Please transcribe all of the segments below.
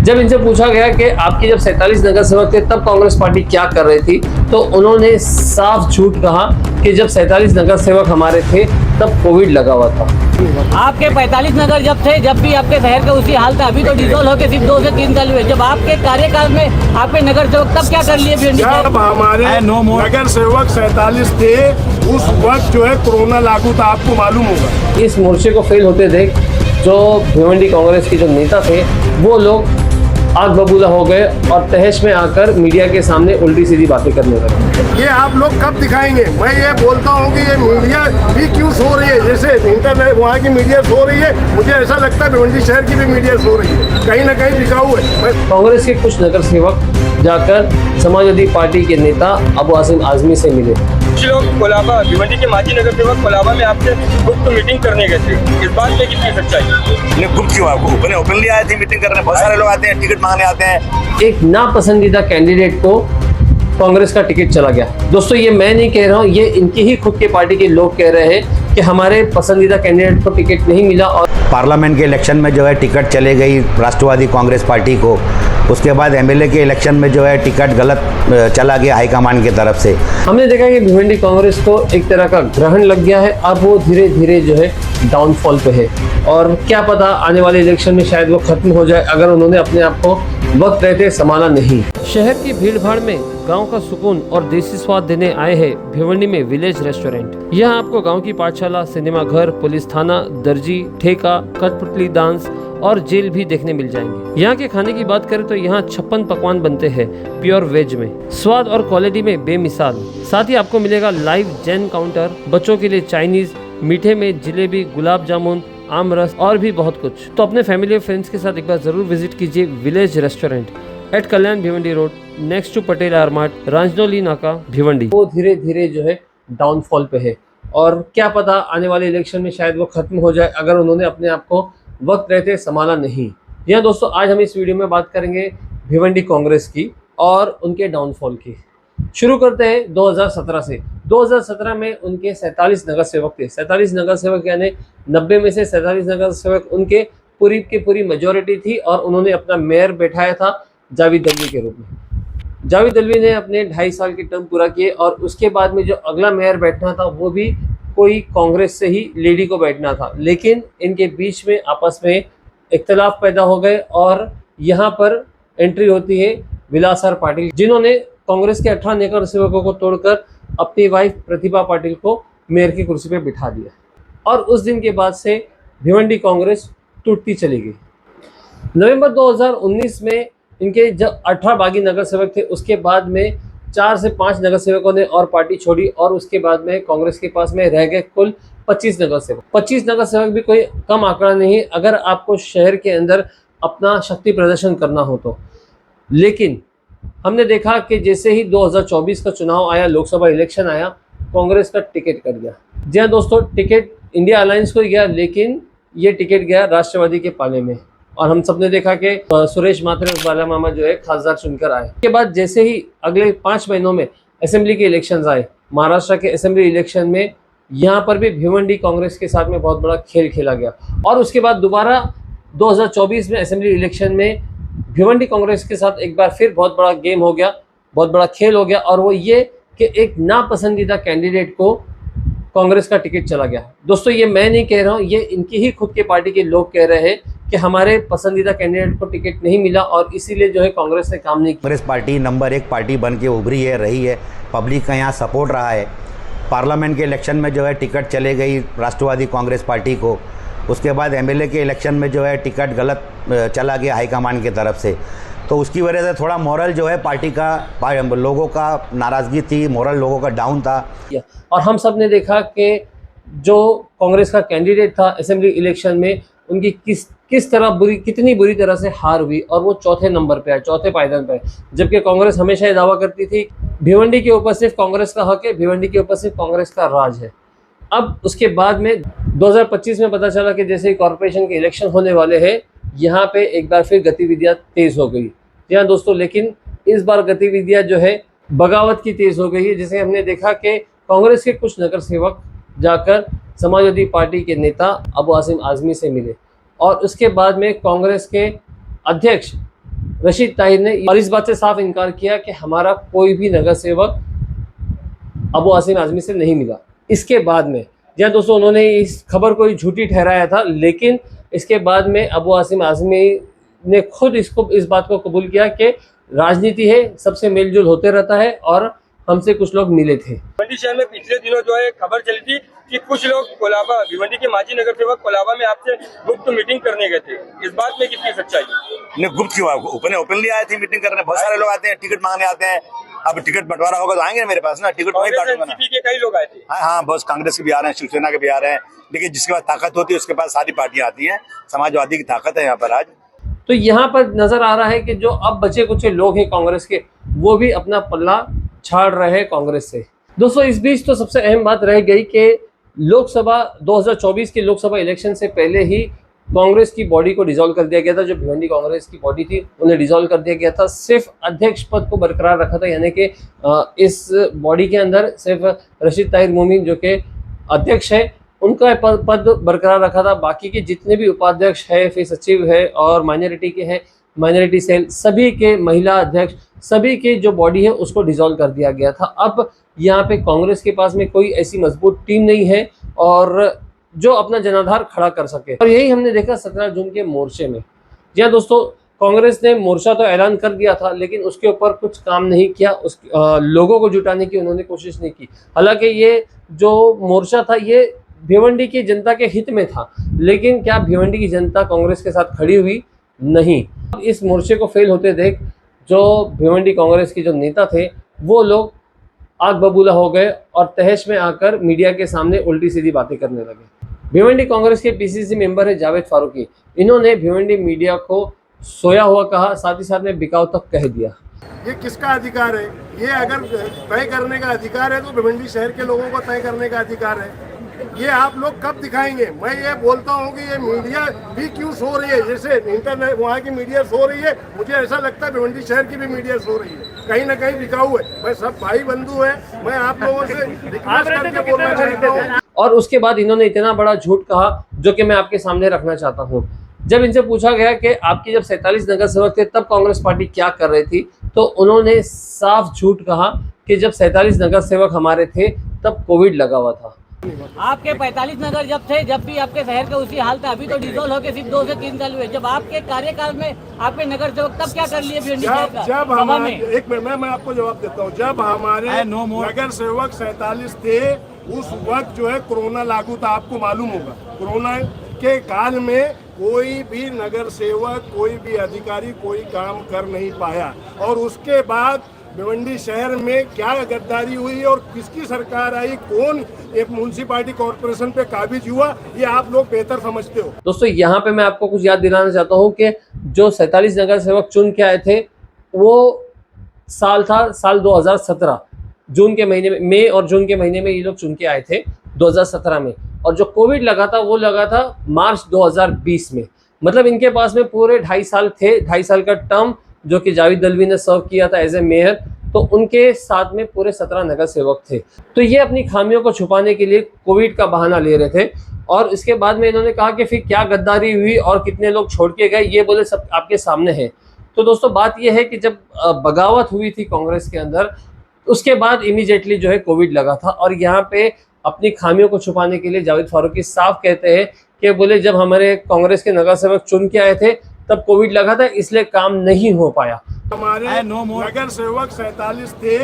जब इनसे पूछा गया कि आपके जब 47 नगर सेवक थे तब कांग्रेस पार्टी क्या कर रही थी, तो उन्होंने साफ झूठ कहा कि जब 47 नगर सेवक हमारे थे तब कोविड लगा हुआ था। आपके 45 नगर जब थे, जब भी आपके शहर का उसी हाल था, अभी तो डिसॉल्व होकर सिर्फ 2 से 3 साल हुए। जब आपके कार्यकाल में आपके नगर सेवक तब क्या कर लिए? जब हमारे नगर सेवक 47 थे उस वक्त जो है कोरोना लागू था, आपको मालूम होगा। इस मोर्चे को फेल होते देख जो भिवंडी कांग्रेस के जो नेता थे वो लोग आग बबूला हो गए और तहश में आकर मीडिया के सामने उल्टी सीधी बातें करने लगे। ये आप लोग कब दिखाएंगे? मैं ये बोलता हूँ कि ये मीडिया भी क्यों सो रही है, जैसे इंटरनेट वहाँ की मीडिया सो रही है, मुझे ऐसा लगता है भिवंडी शहर की भी मीडिया सो रही है, कहीं ना कहीं दिखाऊ है। कांग्रेस के कुछ नगर सेवक जाकर समाजवादी पार्टी के नेता अबू आसिम आजमी से मिले। कुछ लोग कोलाबा, भिवंडी के माजी नगर सेवक कोलाबा में आपसे गुप्त मीटिंग करने गए थे, इस बात में कितनी सच्चाई? गुप्त क्यों? आपको ओपनली आए थे मीटिंग करने? बहुत सारे लोग आते हैं, टिकट मांगने आते हैं। एक नापसंदीदा कैंडिडेट को कांग्रेस का टिकट चला गया। दोस्तों ये मैं नहीं कह रहा हूँ, ये इनकी ही खुद के पार्टी के लोग कह रहे हैं कि हमारे पसंदीदा कैंडिडेट को टिकट नहीं मिला। और पार्लियामेंट के इलेक्शन में जो है टिकट चले गई राष्ट्रवादी कांग्रेस पार्टी को, उसके बाद एमएलए के इलेक्शन में जो है टिकट गलत चला गया हाईकमान की तरफ से। हमने देखा कि भिवंडी कांग्रेस को एक तरह का ग्रहण लग गया है, अब वो धीरे धीरे जो है डाउनफॉल पे है और क्या पता आने वाले इलेक्शन में शायद वो खत्म हो जाए अगर उन्होंने अपने आप को वक्त रहते संभाला नहीं। शहर की भीड़ भाड़ में गांव का सुकून और देसी स्वाद देने आए हैं भिवंडी में विलेज रेस्टोरेंट। यहाँ आपको गांव की पाठशाला, सिनेमा घर, पुलिस थाना, दर्जी, ठेका, कठपुतली डांस और जेल भी देखने मिल जाएंगे। यहाँ के खाने की बात करें तो यहाँ 56 पकवान बनते हैं प्योर वेज में, स्वाद और क्वालिटी में बेमिसाल। साथ ही आपको मिलेगा लाइव जैन काउंटर, बच्चों के लिए चाइनीज, मीठे में जिलेबी, गुलाब जामुन, आम रस और भी बहुत कुछ। तो अपने फैमिली और फ्रेंड्स के साथ एक बार जरूर विजिट कीजिए village restaurant at Kalyan Bhiwandi road, next to Patel R Mart, Ranjnoli Naka, Bhiwandi. वो धीरे धीरे जो है डाउनफॉल पे है और क्या पता आने वाले इलेक्शन में शायद वो खत्म हो जाए अगर उन्होंने अपने आप को वक्त रहते संभाला नहीं। जी हाँ दोस्तों, आज हम इस वीडियो में बात करेंगे भिवंडी कांग्रेस की और उनके डाउनफॉल की। शुरू करते हैं 2017 से। 2017 में उनके 47 नगर सेवक थे। 47 नगर सेवक यानी 90 में से 47 नगर सेवक उनके पूरी की पूरी मेजोरिटी थी और उन्होंने अपना मेयर बैठाया था जावेद दलवी के रूप में। जावेद दलवी ने अपने 2.5 साल की टर्म पूरा किए और उसके बाद में जो अगला मेयर बैठना था वो भी कोई कांग्रेस से ही लेडी को बैठना था, लेकिन इनके बीच में आपस में इख्तलाफ पैदा हो गए और यहाँ पर एंट्री होती है विलासर पाटिल, जिन्होंने कांग्रेस के 18 नगर सेवकों को तोड़कर अपनी वाइफ प्रतिभा पाटिल को मेयर की कुर्सी पर बिठा दिया और उस दिन के बाद से भिवंडी कांग्रेस टूटती चली गई। नवंबर 2019 में इनके जब 18 बागी नगर सेवक थे, उसके बाद में 4 से 5 नगर सेवकों ने और पार्टी छोड़ी और उसके बाद में कांग्रेस के पास में रह गए कुल 25 नगर सेवक। 25 नगर सेवक भी कोई कम आंकड़ा नहीं है अगर आपको शहर के अंदर अपना शक्ति प्रदर्शन करना हो तो। लेकिन हमने देखा कि जैसे ही 2024 का चुनाव आया, लोकसभा इलेक्शन आया, कांग्रेस का टिकट कट गया। जी हाँ दोस्तों, टिकट इंडिया अलायंस को गया, लेकिन ये टिकट गया राष्ट्रवादी के पाले में और हम सबने देखा कि सुरेश माथुर बाला मामा जो है खासदार चुनकर आए। उसके बाद जैसे ही अगले 5 महीनों में असेंबली के इलेक्शंस आए, महाराष्ट्र के असेंबली इलेक्शन में यहाँ पर भी भिवंडी कांग्रेस के साथ में बहुत बड़ा खेल खेला गया और उसके बाद दोबारा 2024 में असेंबली इलेक्शन में भिवंडी कांग्रेस के साथ एक बार फिर बहुत बड़ा गेम हो गया, बहुत बड़ा खेल हो गया और वो ये कि एक नापसंदीदा कैंडिडेट को कांग्रेस का टिकट चला गया। दोस्तों ये मैं नहीं कह रहा हूँ, ये इनकी ही खुद के पार्टी के लोग कह रहे हैं कि हमारे पसंदीदा कैंडिडेट को टिकट नहीं मिला और इसीलिए जो है कांग्रेस ने काम नहीं किया। कांग्रेस पार्टी नंबर 1 पार्टी बन के उभरी है, रही है, पब्लिक का यहाँ सपोर्ट रहा है। पार्लियामेंट के इलेक्शन में जो है टिकट चले गई राष्ट्रवादी कांग्रेस पार्टी को, उसके बाद एमएलए के इलेक्शन में जो है टिकट गलत चला गया हाईकमान की तरफ से, तो उसकी वजह से थोड़ा मोरल जो है पार्टी का, लोगों का नाराज़गी थी, मोरल लोगों का डाउन था। और हम सब ने देखा कि जो कांग्रेस का कैंडिडेट था असेंबली इलेक्शन में उनकी किस तरह कितनी बुरी तरह से हार हुई और वो चौथे नंबर पे आए, चौथे पायदान पे आए। जबकि कांग्रेस हमेशा ये दावा करती थी भिवंडी के ऊपर सिर्फ कांग्रेस का हक है, भिवंडी के ऊपर सिर्फ कांग्रेस का राज है। अब उसके बाद में 2025 में पता चला कि जैसे ही कॉर्पोरेशन के इलेक्शन होने वाले हैं, यहाँ पे एक बार फिर गतिविधियाँ तेज हो गई। जी हाँ दोस्तों, लेकिन इस बार गतिविधियाँ जो है बगावत की तेज हो गई है। जैसे हमने देखा कि कांग्रेस के कुछ नगर सेवक जाकर समाजवादी पार्टी के नेता अबू आसिम आजमी से मिले और उसके बाद में कांग्रेस के अध्यक्ष रशीद ताहिर ने और इस बात से साफ इनकार किया कि हमारा कोई भी नगर सेवक अबू आसिम आज़मी से नहीं मिला। इसके बाद में जहाँ दोस्तों उन्होंने इस खबर को झूठी ठहराया था, लेकिन इसके बाद में अबू आसिम आज़मी ने खुद इस बात को कबूल किया कि राजनीति है, सबसे मेलजोल होते रहता है और हमसे कुछ लोग मिले थे। भिवंडी शहर में पिछले दिनों जो है खबर चली थी कि कुछ लोग कोलाबा भिवंडी के माजी नगर सेवक कोलाबा में आपसे गुप्त मीटिंग करने गए थे, इस बात में कितनी सच्चाई है? नहीं, गुप्त क्यों? ओपनली आए थे मीटिंग करने। बहुत सारे लोग आते हैं, टिकट मांगने आते हैं। अब टिकट बंटवारा होगा तो आएंगे मेरे पास ना, टिकट वही काटूंगा ना। एनसीपी के कई लोग आए थे। हाँ, बहुत कांग्रेस के भी आ रहे हैं, शिवसेना के भी आ रहे हैं, लेकिन जिसके पास ताकत होती है उसके पास सारी पार्टियां आती हैं। समाजवादी की ताकत है यहाँ पर आज। तो यहाँ पर नजर आ रहा है कि जो अब बचे कुछ लोग हैं कांग्रेस के, वो भी अपना पल्ला झाड़ रहे हैं कांग्रेस से। दोस्तों इस बीच तो सबसे अहम बात रह गई कि लोकसभा 2024 के लोकसभा इलेक्शन से पहले ही कांग्रेस की बॉडी को डिसॉल्व कर दिया गया था। जो भिवंडी कांग्रेस की बॉडी थी उन्हें डिसॉल्व कर दिया गया था। सिर्फ अध्यक्ष पद को बरकरार रखा था, यानी कि इस बॉडी के अंदर सिर्फ रशीद ताहिर मोमीन जो कि अध्यक्ष है उनका पद बरकरार रखा था। बाकी के जितने भी उपाध्यक्ष है, फिर सचिव है और माइनॉरिटी के हैं, माइनॉरिटी सेल, सभी के महिला अध्यक्ष, सभी के जो बॉडी है उसको डिसॉल्व कर दिया गया था। अब यहाँ पे कांग्रेस के पास में कोई ऐसी मजबूत टीम नहीं है और जो अपना जनाधार खड़ा कर सके। और यही हमने देखा 17 जून के मोर्चे में। जी हाँ दोस्तों, कांग्रेस ने मोर्चा तो ऐलान कर दिया था, लेकिन उसके ऊपर कुछ काम नहीं किया। लोगों को जुटाने की उन्होंने कोशिश नहीं की। हालांकि ये जो मोर्चा था ये भिवंडी की जनता के हित में था, लेकिन क्या भिवंडी की जनता कांग्रेस के साथ खड़ी हुई? नहीं। इस मोर्चे को फेल होते देख जो भिवंडी कांग्रेस के जो नेता थे वो लोग आग बबूला हो गए और तहश में आकर मीडिया के सामने उल्टी सीधी बातें करने लगे। भिवंडी कांग्रेस के पीसीसी मेंबर है जावेद फारूकी। इन्होंने भिवंडी मीडिया को सोया हुआ कहा, साथ ही साथ में बिकाऊ तक कह दिया। ये किसका अधिकार है? ये अगर तय करने का अधिकार है तो भिवंडी शहर के लोगों को तय करने का अधिकार है। ये आप लोग कब दिखाएंगे? मैं ये बोलता हूँ कि ये मीडिया भी क्यों सो रही है? जैसे इंटरनेट वहाँ की मीडिया सो रही है, मुझे ऐसा लगता है भिवंडी शहर की भी मीडिया सो रही है, कहीं ना कहीं बिकाऊ है। मैं सब भाई बंधु है, मैं आप लोगों से रिक्वेस्ट करके बोलना चाहता हूँ। और उसके बाद इन्होंने इतना बड़ा झूठ कहा जो कि मैं आपके सामने रखना चाहता हूँ। जब इनसे पूछा गया कि आपकी जब 47 नगर सेवक थे तब कांग्रेस पार्टी क्या कर रही थी, तो उन्होंने साफ झूठ कहा कि जब 47 नगर सेवक हमारे थे तब कोविड लगा हुआ था। आपके 45 नगर जब थे, जब भी आपके शहर का उसी हाल था। अभी तो डिसॉल्व होकर सिर्फ 2 से 3 साल हुए। जब आपके कार्यकाल में आपके नगर सेवक तब क्या कर लिए भिवंडी शहर का? जब हमारे एक मिनट मैं आपको जवाब देता हूँ। जब हमारे नगर सेवक 47 थे उस वक्त जो है कोरोना लागू था, आपको मालूम होगा। कोरोना के काल में कोई भी नगर सेवक, कोई भी अधिकारी कोई काम कर नहीं पाया और उसके बाद भिवंडी शहर में क्या गद्दारी हुई और किसकी सरकार आई, कौन एक म्युनिसिपैलिटी कॉर्पोरेशन पे काबिज हुआ, ये आप लोग बेहतर समझते हो। दोस्तों यहाँ पे मैं आपको कुछ याद दिलाना चाहता हूँ कि जो 47 नगर सेवक चुन के आए थे वो साल था साल 2017 जून के महीने में, मई और जून के महीने में ये लोग चुन के आए थे 2017 में। और जो कोविड लगा था वो लगा था मार्च 2020 में। मतलब इनके पास में पूरे 2.5 साल थे, 2.5 साल का टर्म जो कि जावेद दलवी ने सर्व किया था एज ए मेयर, तो उनके साथ में पूरे 17 नगर सेवक थे। तो ये अपनी खामियों को छुपाने के लिए कोविड का बहाना ले रहे थे। और इसके बाद में इन्होंने कहा कि फिर क्या गद्दारी हुई और कितने लोग छोड़ के गए, ये बोले सब आपके सामने है। तो दोस्तों बात यह है कि जब बगावत हुई थी कांग्रेस के अंदर, उसके बाद इमीडिएटली जो है कोविड लगा था। और यहाँ पे अपनी खामियों को छुपाने के लिए जावेद फारूकी साफ कहते हैं कि बोले जब हमारे कांग्रेस के नगर सेवक चुन के आए थे तब कोविड लगा था, इसलिए काम नहीं हो पाया। हमारे नगर सेवक 47 थे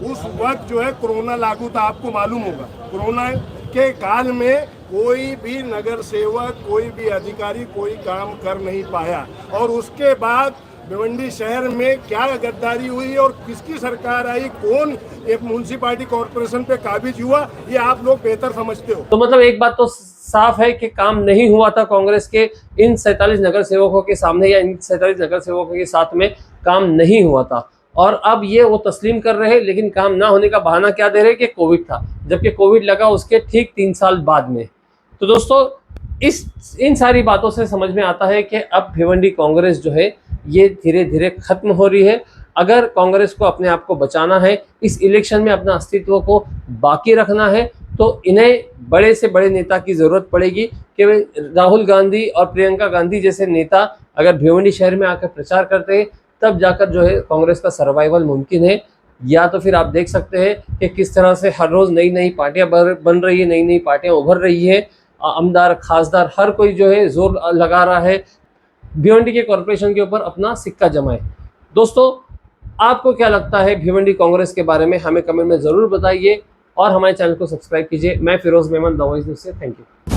उस वक्त जो है कोरोना लागू था, आपको मालूम होगा। कोरोना के काल में कोई भी नगर सेवक, कोई भी अधिकारी कोई काम कर नहीं पाया और उसके बाद भिवंडी शहर में क्या गद्दारी हुई और किसकी सरकार आई, कौन एक म्युनिसिपैलिटी कॉर्पोरेशन पे काबिज हुआ, ये आप लोग बेहतर समझते हो। तो मतलब एक बात तो साफ है कि काम नहीं हुआ था कांग्रेस के इन 47 नगर सेवकों के सामने या इन 47 नगर सेवकों के साथ में काम नहीं हुआ था। और अब ये वो तस्लीम कर रहे हैं, लेकिन काम ना होने का बहाना क्या दे रहे हैं कि कोविड था, जबकि कोविड लगा उसके ठीक 3 साल बाद में। तो दोस्तों इन सारी बातों से समझ में आता है कि अब भिवंडी कांग्रेस जो है ये धीरे धीरे खत्म हो रही है। अगर कांग्रेस को अपने आप को बचाना है, इस इलेक्शन में अपना अस्तित्व को बाकी रखना है, तो इन्हें बड़े से बड़े नेता की ज़रूरत पड़ेगी कि राहुल गांधी और प्रियंका गांधी जैसे नेता अगर भिवंडी शहर में आकर प्रचार करते हैं तब जाकर जो है कांग्रेस का सर्वाइवल मुमकिन है। या तो फिर आप देख सकते हैं कि किस तरह से हर रोज नई नई पार्टियां बन रही है, नई नई पार्टियां उभर रही है, आमदार खासदार हर कोई जो है जोर लगा रहा है भिवंडी के कॉरपोरेशन के ऊपर अपना सिक्का जमाए। दोस्तों, आपको क्या लगता है भिवंडी कांग्रेस के बारे में, हमें कमेंट में ज़रूर बताइए और हमारे चैनल को सब्सक्राइब कीजिए। मैं Firoz Memon, the voice news से, थैंक यू।